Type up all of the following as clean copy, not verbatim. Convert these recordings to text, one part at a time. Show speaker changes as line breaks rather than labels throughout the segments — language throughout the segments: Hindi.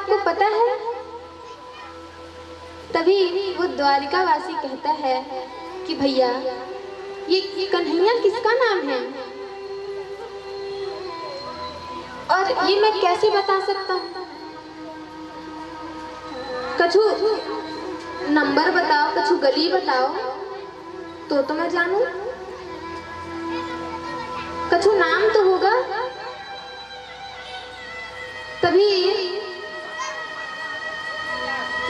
आपको पता है? तभी वो द्वारिकावासी कहता है कि भैया ये कन्हैया किसका नाम है और ये मैं कैसे बता सकता हूँ? कछु नंबर बताओ, कछु गली बताओ तो मैं जानू। कछु नाम तो होगा। तभी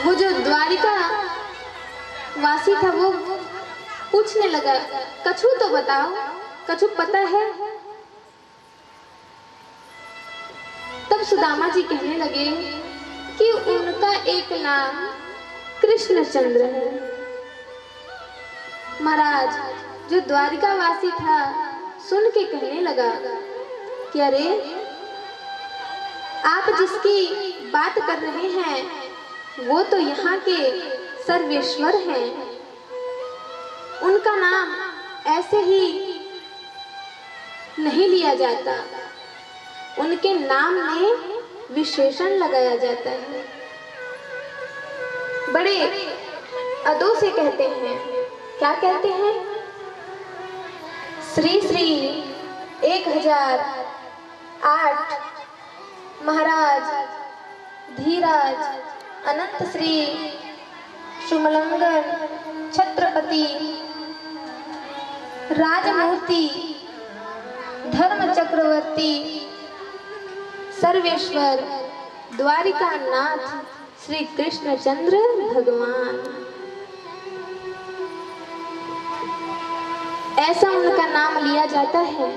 वो जो द्वारिका वासी था वो पूछने लगा, कछु तो बताओ, कछु पता है? तब सुदामा जी कहने लगे कि उनका एक नाम कृष्णचंद्र है। महाराज जो द्वारिकावासी था सुन के कहने लगा कि अरे आप जिसकी बात कर रहे हैं वो तो यहाँ के सर्वेश्वर हैं। उनका नाम ऐसे ही नहीं लिया जाता, उनके नाम में विशेषण लगाया जाता है। बड़े अदों से कहते हैं, क्या कहते हैं? श्री श्री 1008 महाराज धीराज अनंत श्री सुमलंगन छत्रपति राजमूर्ति धर्म चक्रवर्ती सर्वेश्वर द्वारिका नाथ श्री कृष्णचंद्र भगवान, ऐसा उनका नाम लिया जाता है।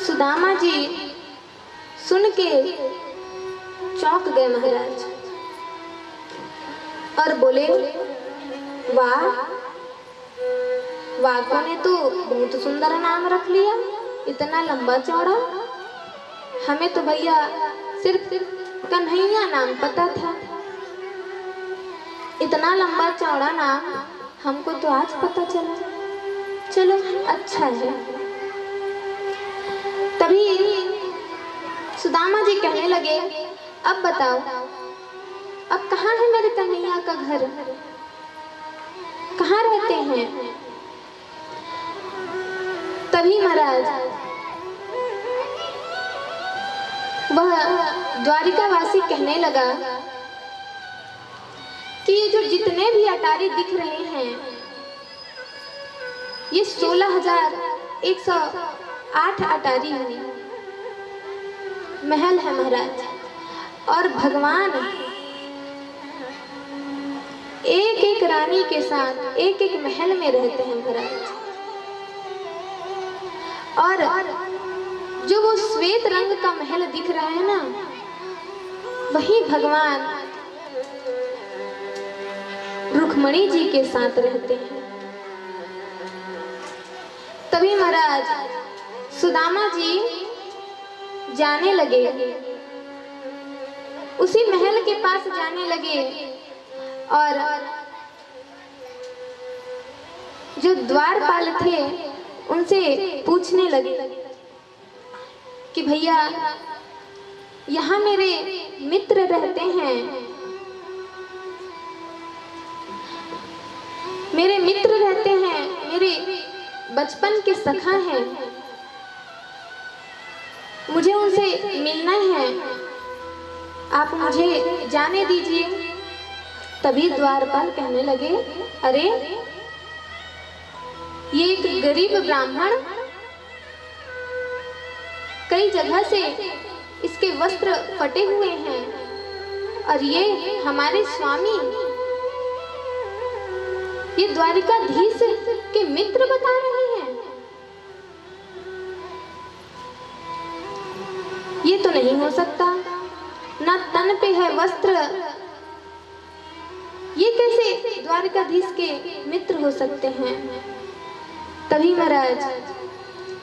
सुदामा जी सुन के चौंक गए महाराज और बोले, वाह वाकों ने तो बहुत सुंदर नाम रख लिया, इतना लंबा चौड़ा। हमें तो भैया सिर्फ कन्हैया नाम पता था, इतना लंबा चौड़ा नाम हमको तो आज पता चला। चलो अच्छा है। तभी सुदामा जी कहने लगे, अब बताओ अब कहाँ है मेरे कन्हैया का घर, कहाँ रहते हैं? तभी महाराज वह द्वारिकावासी कहने लगा कि ये जो जितने भी अटारी दिख रहे हैं ये 16,108 अटारी महल है महाराज, और भगवान एक एक रानी के साथ एक एक महल में रहते हैं महाराज। और जो वो श्वेत रंग का महल दिख रहा है ना, वही भगवान रुक्मणी जी के साथ रहते हैं। तभी महाराज सुदामा जी जाने लगे, उसी महल के पास जाने लगे और जो द्वारपाल थे उनसे पूछने लगे कि भैया यहाँ मेरे मित्र रहते हैं, मेरे मित्र रहते हैं, मेरे बचपन के सखा हैं, मुझे उनसे मिलना है, आप मुझे जाने दीजिए। तभी द्वारपाल कहने लगे, अरे ये एक गरीब ब्राह्मण कई जगह से इसके वस्त्र फटे हुए हैं और ये हमारे स्वामी ये द्वारिकाधीश के मित्र बता रहे हैं, ये तो नहीं हो सकता, ना तन पे है वस्त्र, ये कैसे द्वारिकाधीश के मित्र हो सकते हैं? तभी महाराज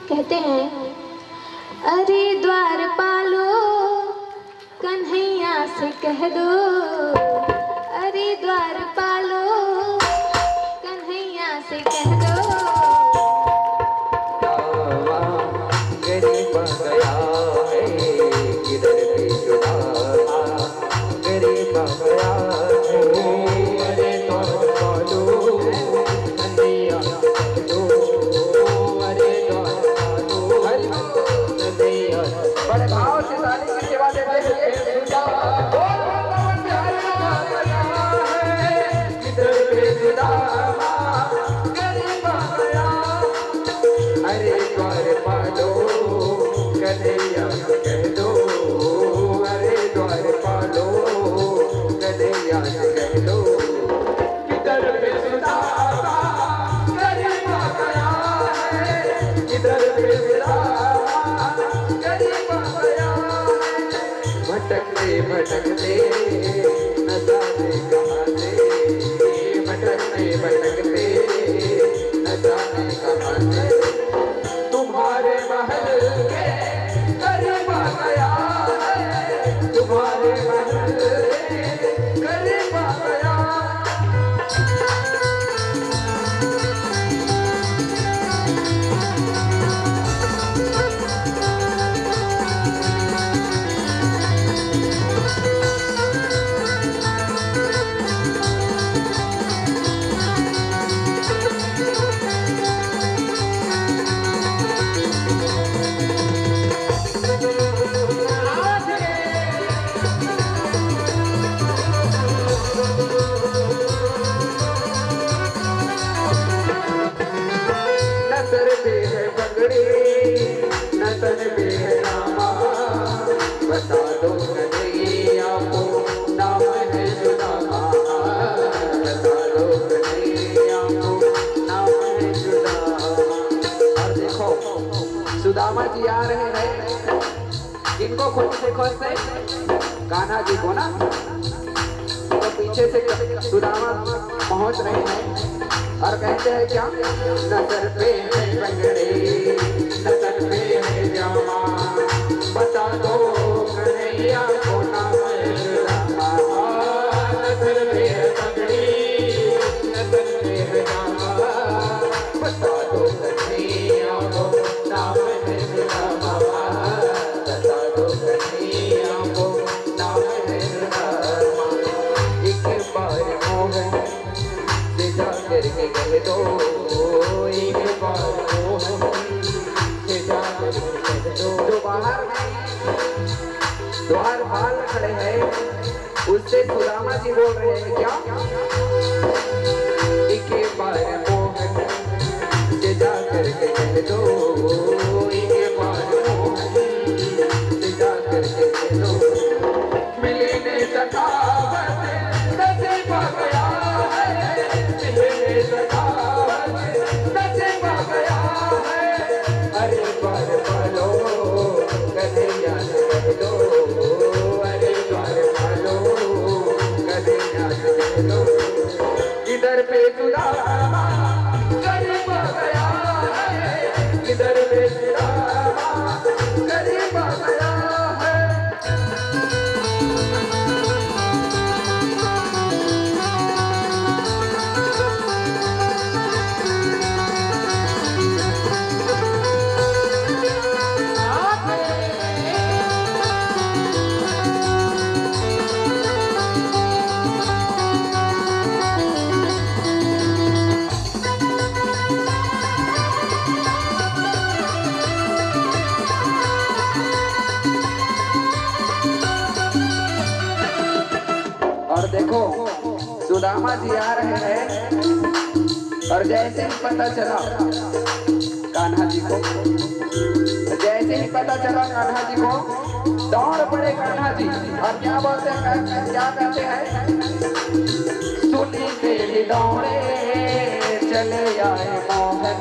कहते हैं, अरे द्वारपालो कन्हैया से कह दो, अरे द्वारपालो कन्हैया से कह दो,
गरीब गया है किधर भी भटकते न जाने कहाँ से, तुम्हारे महल के करीब आ गया है, तुम्हारे महल के करीब आ गया। नसर पे है पगड़ी न तन पे है नामा, बता दो कन्हैया को नाम है सुदामा, बता दो कन्हैया को नाम है सुदामा। और देखो सुदामा जी आ रहे हैं, किनको खोजते खोजते? कान्हा जी को ना। तो पीछे से सुदामा पहुंच रहे हैं और कहते हैं क्या? नजर पे है पगड़ी नजर पे है जामा, बता दो कन्हैया को नाम है सुदामा, नजर पे है पगड़ी नजर पे है जामा, बता दो कन्हैया को नाम है सुदामा, बता दो कन्हैया को नाम है सुदामा। एक बार मोहन से जाकर के कह दो, एक बार मोहन से जाकर के कह दो। जो बाहर द्वार बाल खड़े हैं उससे सुदामा जी बोल रहे हैं क्या? एक बार मोहन से जाकर के कह दो, एक बार मोहन से जाकर के कह दो, मिलने सखावत नसीब आ गया है, मिलने सखावत नसीब आ गया है। अरे बार बालो कन्हैया से कह दो, अरे बार बालो कन्हैया से कह दो, इधर पे सुदामा करीब आ गया है, इधर पे सुदामा करीब आ गया है। और देखो सुदामा जी आ रहे हैं और जैसे ही पता चला कान्हा जी को, जैसे ही पता चला कान्हा जी को, दौड़ पड़े कान्हा जी और क्या बोलते हैं, क्या कहते हैं? सुनी तेरी दौड़े चले आए मोहन,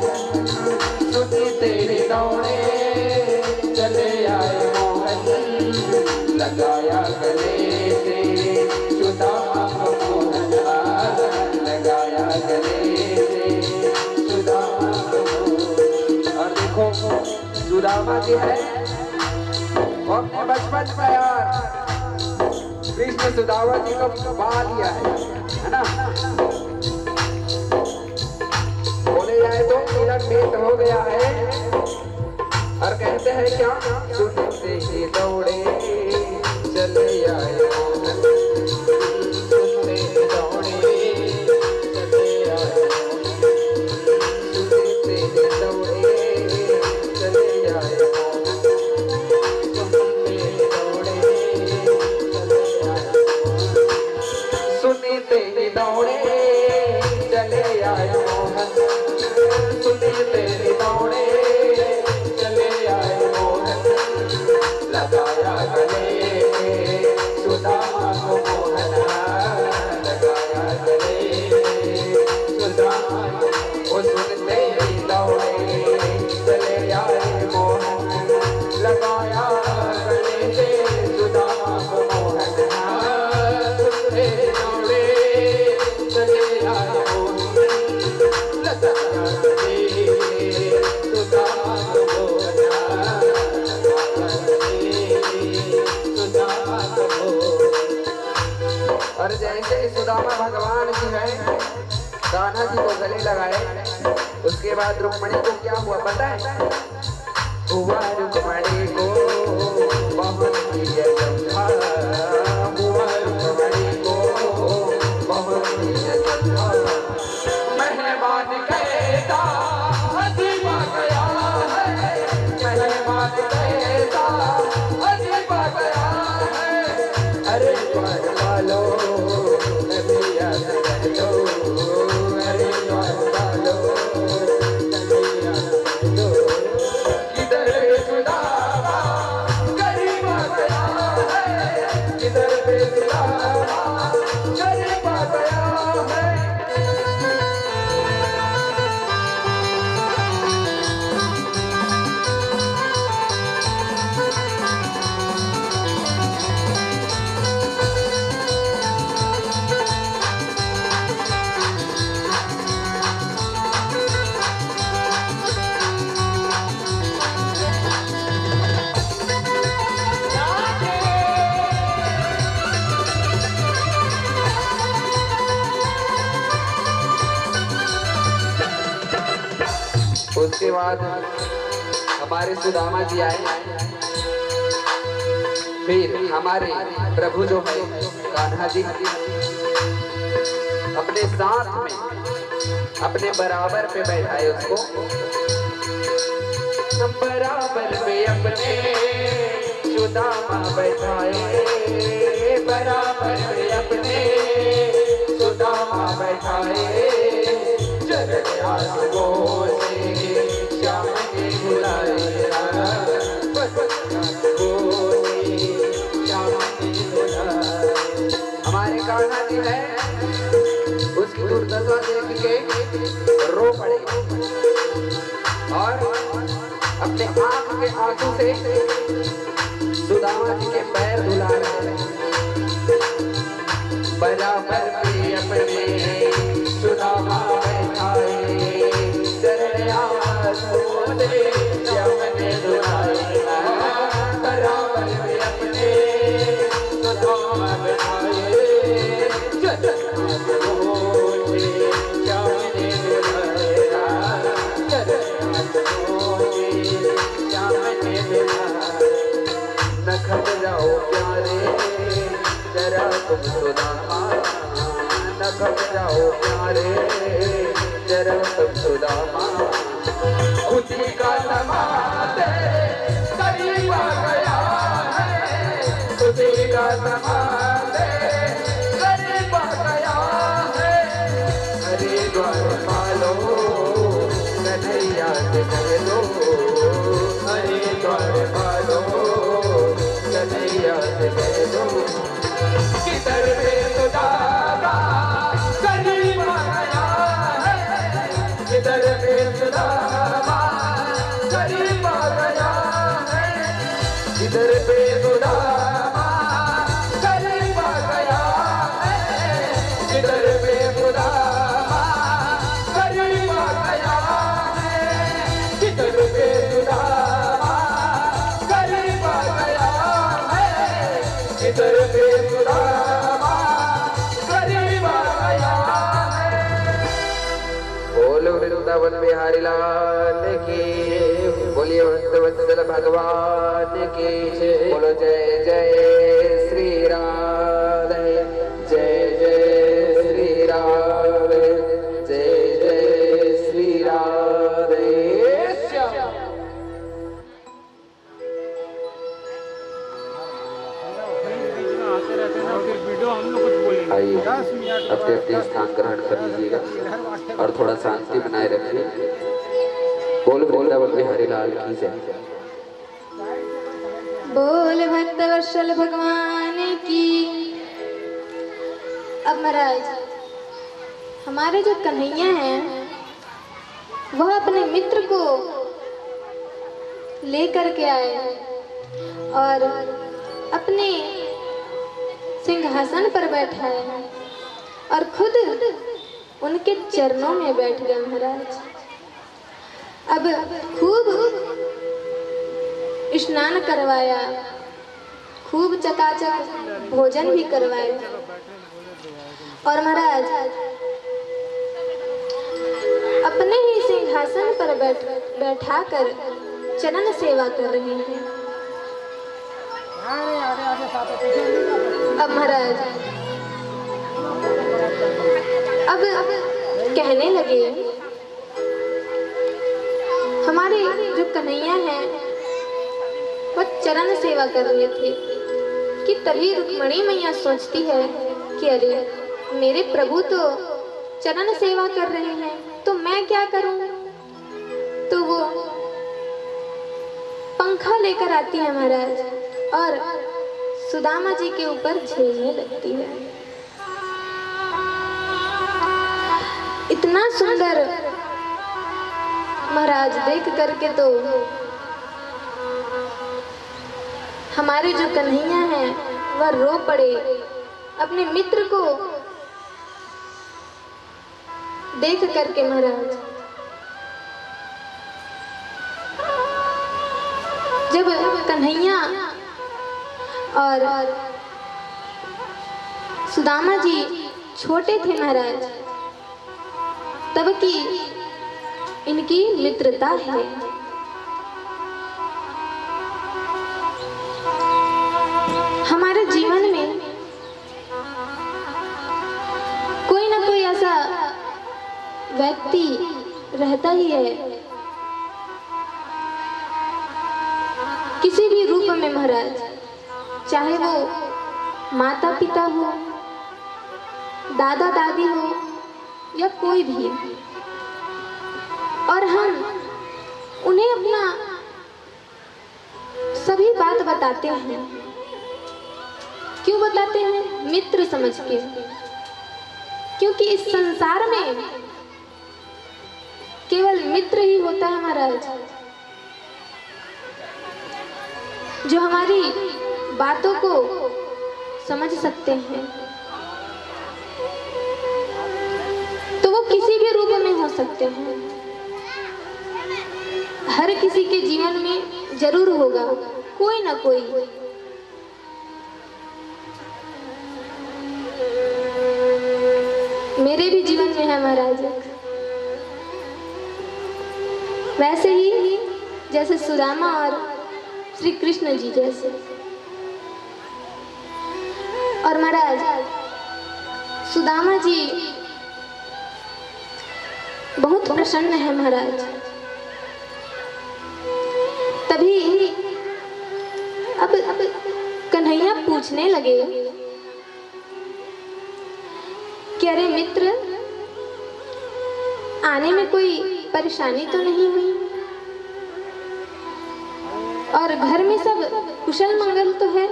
सुनी तेरी दौड़े चले आए मोहन, लगाया गले से सुदामा को मोहन, लगाया गले से सुदामा को। और देखो सुदामा जी है वो अपने बचपन में यार कृष्ण सुदामा जी को पा लिया है ना। बोले जाए तो मिलन भेंट हो गया है और कहते हैं क्या? सुनते ही दौड़े चले आए मोहन, सुनते ही दौड़े चले आए मोहन, सुनते ही दौड़े चले आए मोहन, सुनते ही दौड़े चले आए मोहन, सुनते ही दौड़े चले आए मोहन, सुनते ही दौड़े चले आए मोहन, लगाया गले सुदामा को मोहन, लगाया गले सुदामा को, सुनते ही दौड़े चले आए मोहन, लगाया गले सुदामा को मोहन, सुनते ही दौड़े चले आए मोहन, कान्हा जी को गले लगाए। उसके बाद रुक्मणी को क्या हुआ पता है? हुआ रुक्मणी को बहुत प्रिय समझा, हुआ रुक्मणी को बहुत प्रिय समझा। मेहमान कहता अजीबा गया है, मेहमान कहता अजीबा गया है। अरे द्वार वालो नदिया कर दो, अरे द्वार वालो नदिया कर दो। किधर बेसुधावा गरीबा गया है, किधर बेसुधावा गरीबा गया है। उसके बाद हमारे सुदामा जी आए। फिर हमारे प्रभु जो है कान्हा जी अपने साथ में अपने बराबर पे बैठाए उसको। हम बराबर पे अपने सुदामा बैठाए, बराबर पे अपने सुदामा बैठाए। चरण आंसुओं से श्याम ने बुलाए, हमारे कान्हा जी है उसकी दुर्दशा देख के रो पड़े और अपने आंख के आंसू से सुदामा जी के पैर धुला रहे। बराबर पे अपने सुदामा बैठाए, चरण आंसुओं से श्याम ने बुलाए। बराबर पे अपने सुदामा बैठाए, चरण आंसुओं से श्याम ने बुलाए। चरण आंसुओं से श्याम ने बुलाए। न घबराओ प्यारे जरा तुम सुदामा, न घबराओ प्यारे जरा तुम सुदामा। खुदी का समाते करीब आ गया है, खुदी का समाते करीब आ गया है। अरे द्वार पालो कन्हैया से कह दो, अरे द्वार पालो कन्हैया से कह दो। किधर बेसुधावा करीब आ गया है, किधर बेसुधावा करीब आ गया है। किधर बेसुधावा करीब आ गया है, किधर बेसुधावा करीब आ गया है। किधर बेसुधावा करीब आ गया है, किधर बेसुधावा करीब आ गया है। बोलो वृंदावन बिहारी लाल की, बोलिए भक्तवत्सल भगवान की जय। बोलो जय जय श्री राधे, जय जय श्री राधे, जय जय श्री राधे श्याम। आइए अपने अपने स्थान ग्रहण कर लीजिएगा और थोड़ा शांति बनाए रखिए। बोल वृंदावन बिहारी लाल की जय।
बोल भक्तवत्सल भगवान की। अब महाराज हमारे जो कन्हैया हैं वह अपने मित्र को लेकर के आए और अपने सिंहासन पर बैठाए और खुद उनके चरणों में बैठ गए महाराज। अब खूब स्नान करवाया, खूब चकाचक भोजन भी करवाया और महाराज सिंहासन पर बैठाकर चरण सेवा कर रहे हैं। अब महाराज अब कहने लगे, हमारे जो कन्हैया हैं वह चरण सेवा कर रहे थे कि तभी रुक्मणी मैया सोचती है कि अरे मेरे प्रभु तो चरण सेवा कर रहे हैं तो मैं क्या करूं। तो वो पंखा लेकर आती है महाराज और सुदामा जी के ऊपर झेलने लगती है। इतना सुंदर महाराज देख करके तो हमारे जो कन्हैया हैं वह रो पड़े। अपने मित्र को देख करके महाराज जब कन्हैया और सुदामा जी छोटे थे महाराज तब की इनकी मित्रता है। हमारे जीवन में कोई ना कोई ऐसा व्यक्ति रहता ही है, किसी भी रूप में महाराज, चाहे वो माता पिता हो, दादा दादी हो या कोई भी, और हम उन्हें अपना सभी बात बताते हैं। क्यों बताते हैं? मित्र समझ के। क्योंकि इस संसार में केवल मित्र ही होता है महाराज जो हमारी बातों को समझ सकते हैं। तो वो किसी भी रूप में हो सकते हैं। हर किसी के जीवन में जरूर होगा कोई ना कोई। मेरे भी जीवन में है महाराज। वैसे ही जैसे सुदामा और श्री कृष्ण जी जैसे। और महाराज सुदामा जी बहुत प्रसन्न है महाराज। तभी अब कन्हैया पूछने लगे कि अरे मित्र, आने में कोई परेशानी तो नहीं हुई और घर में सब कुशल मंगल तो है।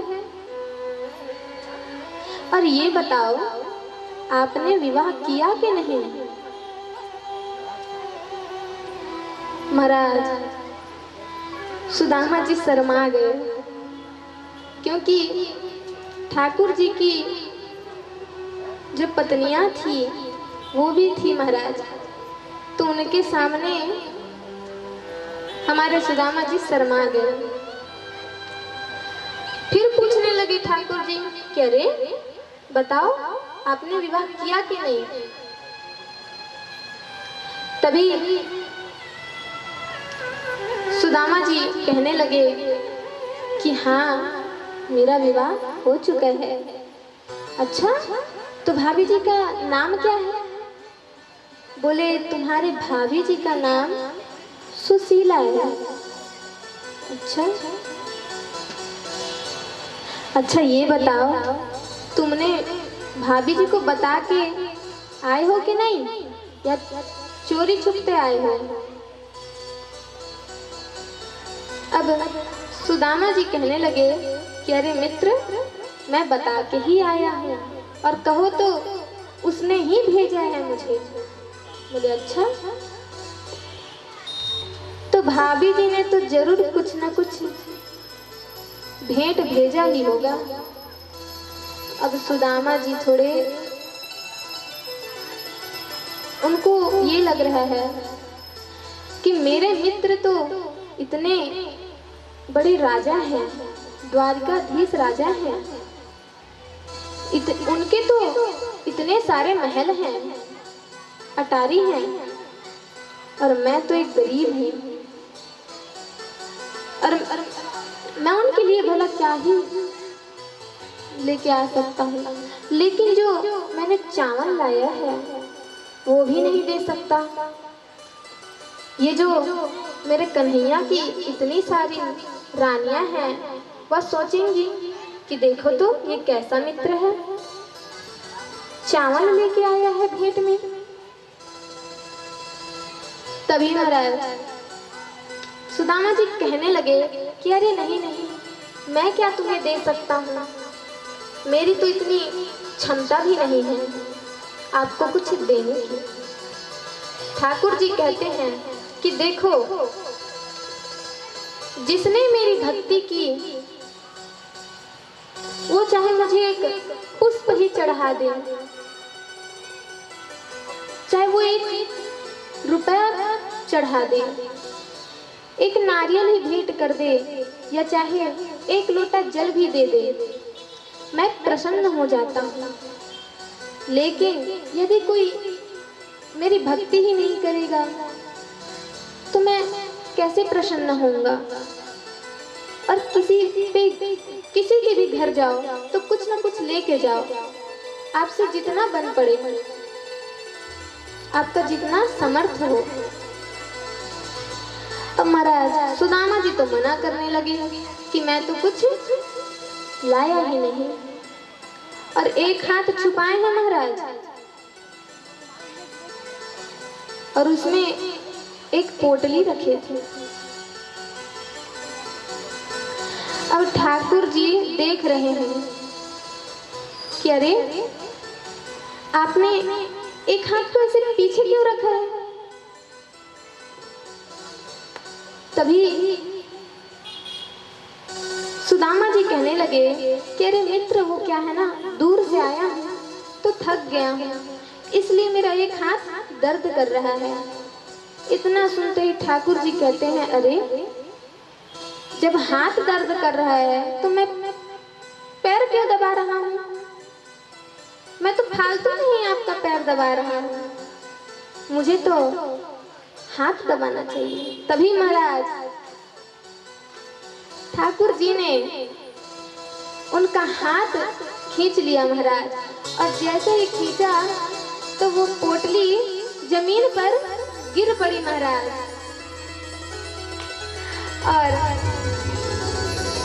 और ये बताओ आपने विवाह किया कि नहीं? महाराज सुदामा जी शर्मा गए क्योंकि ठाकुर जी की जो पत्नियां थी वो भी थी महाराज। तो उनके सामने हमारे सुदामा जी शर्मा गए। फिर पूछने लगे ठाकुर जी कि अरे बताओ आपने विवाह किया कि नहीं? तभी सुदामा जी कहने लगे कि हाँ मेरा विवाह हो चुका है। अच्छा तो भाभी जी का नाम क्या है? बोले तुम्हारे भाभी जी का नाम सुशीला है। अच्छा ये बताओ तुमने भाभी जी को बता के आए हो कि नहीं या चोरी छुपते आए हो? अब सुदामा जी कहने लगे कि अरे मित्र मैं बता के ही आया हूँ और कहो तो उसने ही भेजा है मुझे। बोले अच्छा तो भाभी जी ने तो जरूर कुछ ना कुछ भेंट भेजा ही होगा। अब सुदामा जी थोड़े उनको ये लग रहा है कि मेरे मित्र तो इतने बड़े राजा हैं, द्वारकाधीश राजा हैं, उनके तो इतने सारे महल हैं, अटारी हैं, और मैं तो एक गरीब हूँ, और मैं उनके लिए भला क्या ही लेके आ सकता हूँ। लेकिन जो मैंने चावल लाया है वो भी नहीं दे सकता। ये जो मेरे कन्हैया की इतनी सारी रानियां हैं वह सोचेंगी कि देखो तो ये कैसा मित्र है, चावल लेके आया है भेंट में। तभी महाराज सुदामा जी कहने लगे कि अरे नहीं नहीं, मैं क्या तुम्हें दे सकता हूँ, मेरी तो इतनी क्षमता भी नहीं है आपको कुछ देने की। ठाकुर जी कहते हैं कि देखो, जिसने मेरी भक्ति की वो चाहे मुझे एक पुष्प ही चढ़ा दे, चाहे वो 1 रुपया चढ़ा दे, एक नारियल ही भेंट कर दे, या चाहे 1 लोटा जल भी दे दे, मैं प्रसन्न हो जाता हूँ। लेकिन यदि कोई मेरी भक्ति ही नहीं करेगा तो मैं कैसे प्रसन्न होऊंगा। और किसी के भी घर जाओ तो कुछ ना कुछ लेके जाओ, आपसे जितना बन पड़े, आपका जितना समर्थ हो। अब महाराज सुदामा जी तो मना करने लगे कि मैं तो कुछ लाया ही नहीं, और एक हाथ छुपाए हैं महाराज, और उसमें एक पोटली रखे थे। अब ठाकुर जी देख रहे हैं कि अरे आपने एक हाथ तो ऐसे पीछे क्यों रखा है। तभी सुदामा जी कहने लगे कि अरे मित्र, वो क्या है ना, दूर से आया हूँ तो थक गया हूँ, इसलिए मेरा एक हाथ दर्द कर रहा है। इतना सुनते ही ठाकुर जी कहते हैं अरे जब हाथ दर्द कर रहा है तो मैं पैर क्यों दबा रहा हूँ, मैं तो फालतू नहीं आपका पैर दबा रहा हूँ, मुझे तो हाथ दबाना चाहिए। तभी महाराज ठाकुर जी ने उनका हाथ खींच लिया महाराज, और जैसे ही खींचा तो वो पोटली जमीन पर गिर पड़ी महाराज, और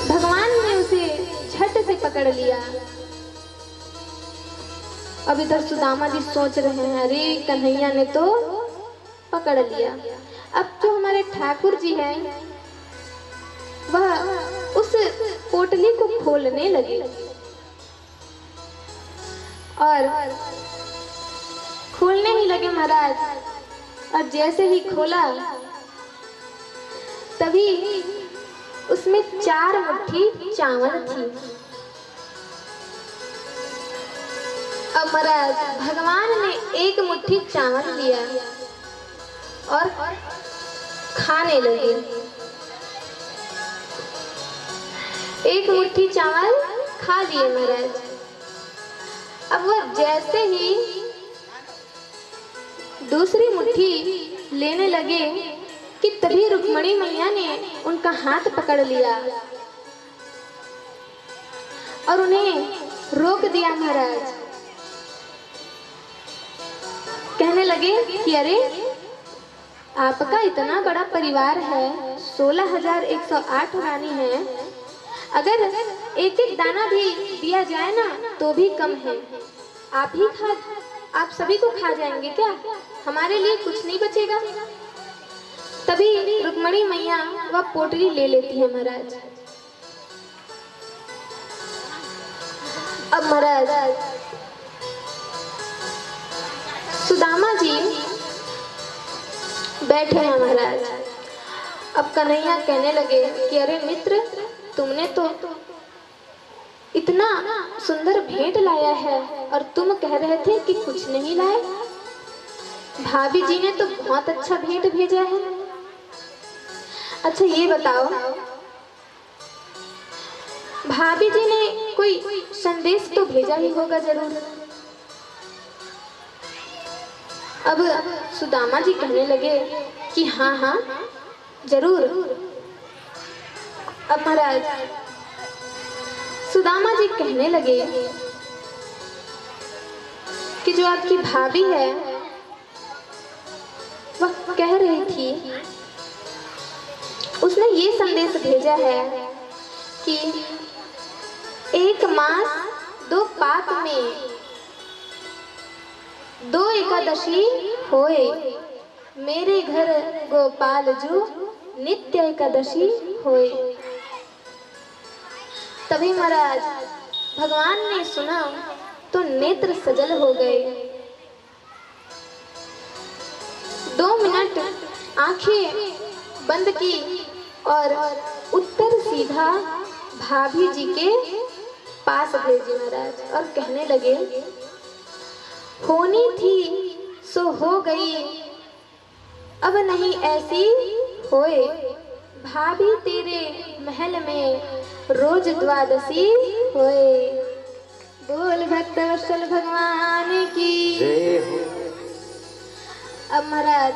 भगवान ने उसे झट से पकड़ लिया। अब इधर सुदामा जी सोच रहे हैं अरे कन्हैया ने तो पकड़ लिया। अब जो हमारे ठाकुर जी हैं वह उस पोटली को खोलने लगे, और खोलने ही लगे महाराज, और जैसे ही खोला तभी उसमें 4 मुट्ठी चावल थी। अब महाराज भगवान ने 1 मुट्ठी चावल लिया और खाने लगे। 1 मुट्ठी चावल खा लिए महाराज। अब वह जैसे ही दूसरी मुट्ठी लेने लगे कि तभी रुक्मणी मैया ने उनका हाथ पकड़ लिया और उन्हें रोक दिया महाराज। कहने लगे कि अरे आपका इतना बड़ा परिवार है, 16,108 रानी है, अगर एक एक दाना भी दिया जाए ना तो भी कम है। आप सभी को खा जाएंगे क्या? हमारे लिए कुछ नहीं बचेगा। तभी रुक्मणी मैया वह पोटली ले लेती है महाराज। अब महाराज सुदामा जी बैठे हैं महाराज। अब कन्हैया कहने लगे कि अरे मित्र, तुमने तो इतना सुंदर भेंट लाया है और तुम कह रहे थे कि कुछ नहीं लाए। भाभी जी ने तो बहुत अच्छा भेंट भेजा है। अच्छा ये बताओ, भाभी जी ने कोई संदेश तो भेजा ही होगा जरूर। अब सुदामा जी कहने लगे कि हाँ हाँ जरूर। अब महाराज सुदामा जी कहने लगे कि जो आपकी भाभी है वह कह रही थी, उसने ये संदेश भेजा है कि एक मास 2 पात में 2 एकादशी होए, मेरे घर गोपाल जू नित्य एकादशी होए। तभी महाराज भगवान ने सुना तो नेत्र सजल हो गए। 2 मिनट आंखें बंद की और उत्तर सीधा भाभी जी के पास भेजी महाराज और कहने लगे, होनी थी सो हो गई, अब नहीं ऐसी होए, भाभी तेरे महल में रोज द्वादशी होए। बोल भक्तवत्सल भगवान की। अब महाराज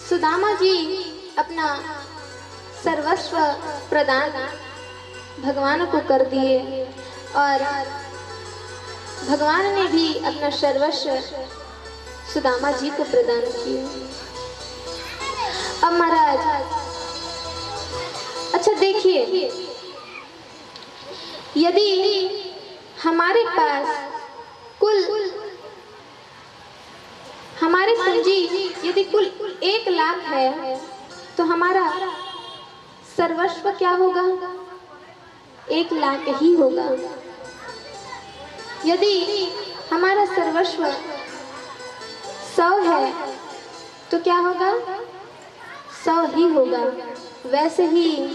सुदामा जी अपना सर्वस्व प्रदान भगवान को कर दिए और भगवान ने भी अपना सर्वस्व सुदामा जी को प्रदान किया। अब महाराज अच्छा देखिए, यदि हमारे पास हमारी पूंजी यदि कुल 1 लाख है तो हमारा सर्वस्व क्या होगा? 1 लाख ही होगा। यदि हमारा सर्वस्व 100 है तो क्या होगा? 100 ही होगा। वैसे ही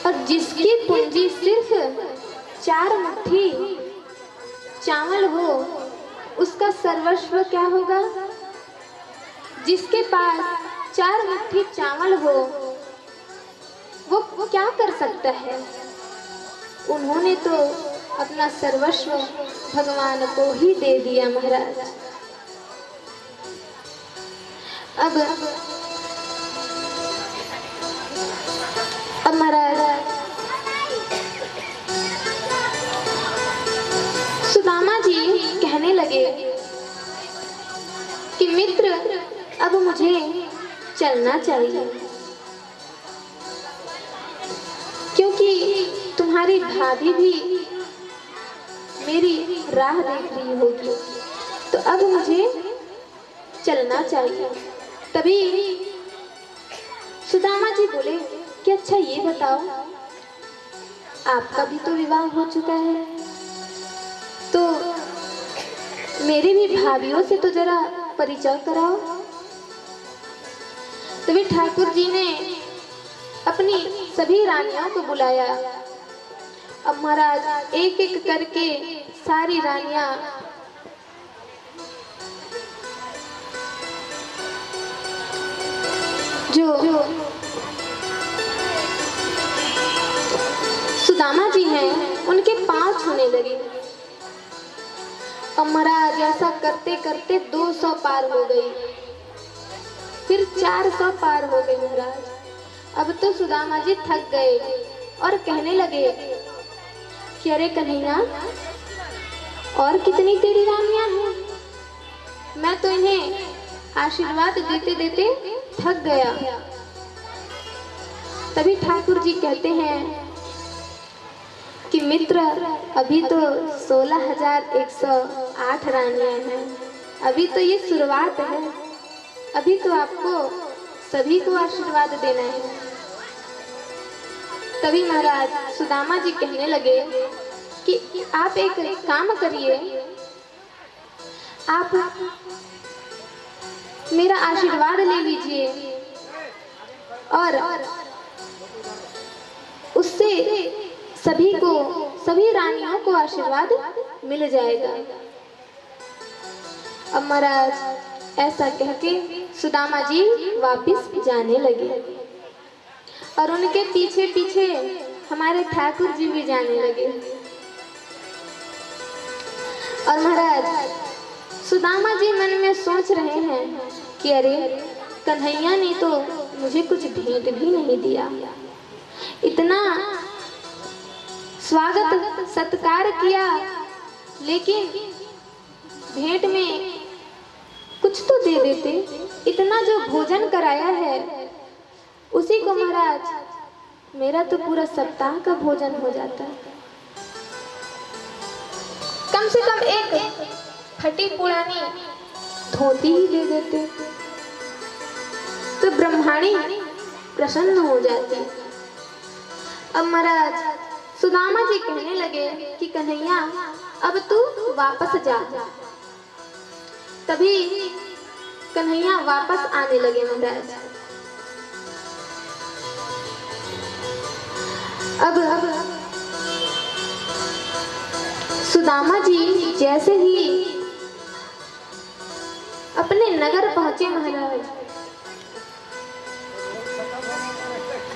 और जिसकी पूंजी सिर्फ 4 मुट्ठी चावल हो उसका सर्वस्व क्या होगा? जिसके पास 4 मुट्ठी चावल हो वो क्या कर सकता है? उन्होंने तो अपना सर्वस्व भगवान को ही दे दिया महाराज। अब महाराज सुदामा जी कहने लगे कि मित्र अब मुझे चलना चाहिए, क्योंकि तुम्हारी भाभी भी मेरी राह देख रही होगी, तो अब मुझे चलना चाहिए। तभी सुदामा जी बोले कि अच्छा ये बताओ, आपका भी तो विवाह हो चुका है, तो मेरी भी भाभीयों से तो जरा परिचय कराओ। तभी ठाकुर जी ने अपनी सभी रानियों को बुलाया। अब महाराज एक एक करके सारी रानियां जो सुदामा जी हैं उनके पांव छूने लगे। अब महाराज ऐसा करते करते 200 पार हो गई, फिर 400 पार हो गई महाराज। अब तो सुदामा जी थक गए और कहने लगे कि अरे कन्हैया, और कितनी तेरी रानियां हैं? मैं तो इन्हें आशीर्वाद देते देते थक गया। तभी ठाकुर जी कहते हैं कि मित्र अभी तो 16,108 रानियां हैं, अभी तो ये शुरुआत है, अभी तो आपको सभी को आशीर्वाद देना है। तभी महाराज सुदामा जी कहने लगे कि आप एक काम करिए, आप मेरा आशीर्वाद ले लीजिए और उससे सभी रानियों को आशीर्वाद मिल जाएगा। अब महाराज ऐसा कह के सुदामा जी वापिस जाने लगे और उनके पीछे पीछे हमारे ठाकुर जी भी जाने लगे। और महाराज सुदामा जी मन में सोच रहे हैं कि अरे कन्हैया ने तो मुझे कुछ भेंट भी नहीं दिया, इतना स्वागत सत्कार किया, लेकिन भेंट में कुछ तो दे देते। इतना जो भोजन कराया है उसी को महाराज मेरा तो पूरा सप्ताह का भोजन हो जाता है। कम से कम एक फटी पुरानी धोती ही दे देते तो ब्रह्माणी प्रसन्न हो जाती। अब महाराज सुदामा जी कहने लगे कि कन्हैया अब तू वापस जा। तभी कन्हैया वापस आने लगे महाराज। अब सुदामा जी जैसे ही अपने नगर पहुंचे महाराज,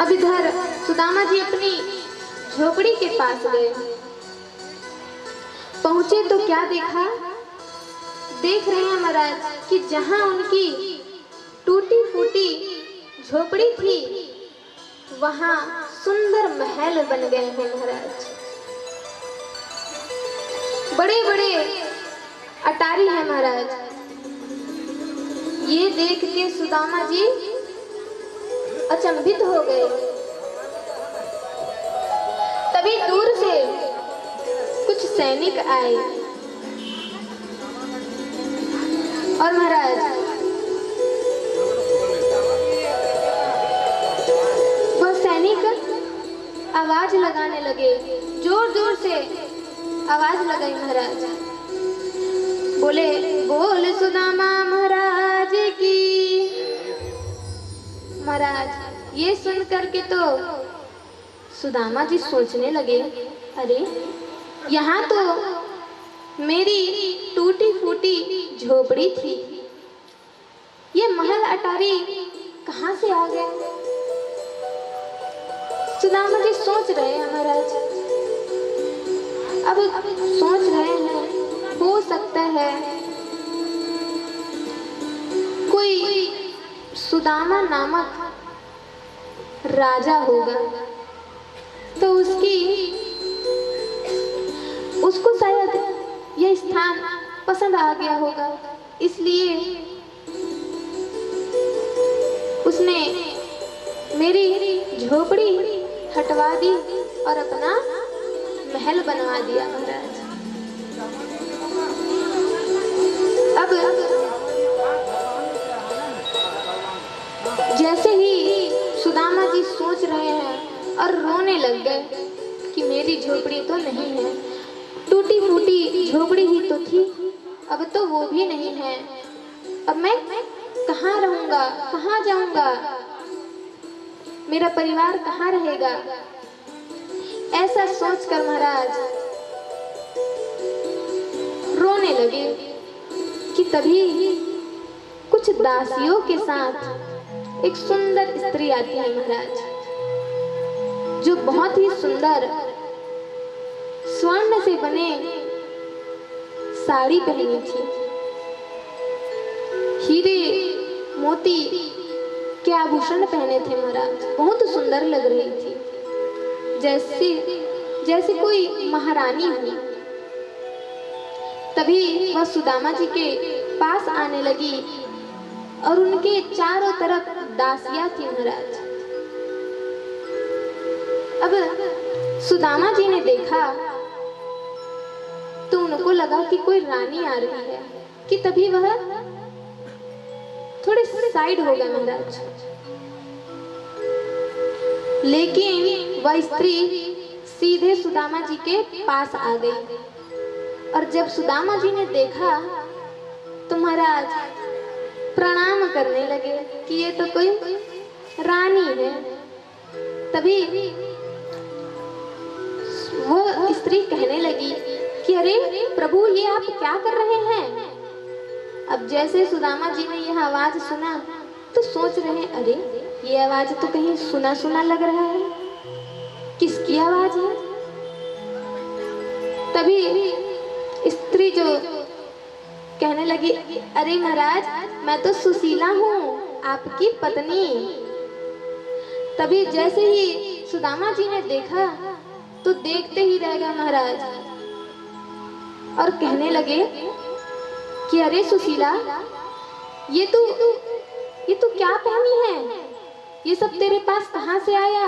अब इधर सुदामा जी अपनी झोपड़ी के पास गए। पहुंचे तो क्या देखा, देख रहे हैं महाराज कि जहां उनकी टूटी फूटी झोपड़ी थी वहां सुंदर महल बन गए हैं महाराज। बड़े बड़े अटारी हैं महाराज। ये देख के सुदामा जी अचंभित हो गए। तभी दूर से कुछ सैनिक आए और महाराज वह सैनिक आवाज लगाने लगे, जोर जोर से आवाज लगाई महाराज। बोले बोल सुदामा महाराज की। महाराज ये सुन करके तो सुदामा जी सोचने लगे, अरे यहाँ तो मेरी टूटी फूटी झोपड़ी थी, ये महल अटारी कहाँ से आ गए। सुदामा जी सोच रहे हैं महाराज। अब सोच रहे हैं हो सकता है कोई सुदामा नामक राजा होगा, तो उसको शायद यह स्थान पसंद आ गया होगा, इसलिए उसने मेरी झोपड़ी हटवा दी और अपना महल बनवा दिया महाराज। अब जैसे ही सुदामा जी सोच रहे हैं और रोने लग गए कि मेरी झोपड़ी तो नहीं है, टूटी फूटी झोपड़ी ही तो थी, अब तो वो भी नहीं है, अब मैं कहाँ रहूंगा, कहाँ जाऊंगा, मेरा परिवार कहाँ रहेगा। ऐसा सोचकर महाराज रोने लगे कि तभी कुछ दासियों के साथ एक सुंदर स्त्री आती है महाराज, जो बहुत ही सुंदर स्वर्ण से बने साड़ी पहनी थी, हीरे मोती के आभूषण पहने थे महाराज, बहुत सुंदर लग रही थी, जैसे कोई महारानी हुई। तभी वह सुदामा जी के पास आने लगी और उनके चारों तरफ दासियां थी महाराज। अब सुदामा जी ने देखा तो उनको लगा कि कोई रानी आ रही है, कि तभी वह थोड़े साइड हो गए महाराज। लेकिन वह स्त्री सीधे सुदामा जी के पास आ गई और जब सुदामा जी ने देखा तो महाराज प्रणाम करने लगे कि ये तो कोई रानी है। तभी वो स्त्री कहने लगी कि अरे प्रभु, ये आप क्या कर रहे हैं। अब जैसे सुदामा जी ने यह आवाज सुना तो सोच रहे हैं, अरे ये आवाज तो कहीं सुना सुना लग रहा है, किसकी आवाज है। तभी स्त्री जो कहने लगी, अरे महाराज, मैं तो सुशीला हूँ, आपकी पत्नी। तभी जैसे ही सुदामा जी ने देखा तो देखते ही रह गए महाराज, और कहने लगे कि अरे सुशीला, ये तू क्या पहनी है? ये सब तेरे पास कहाँ से आया?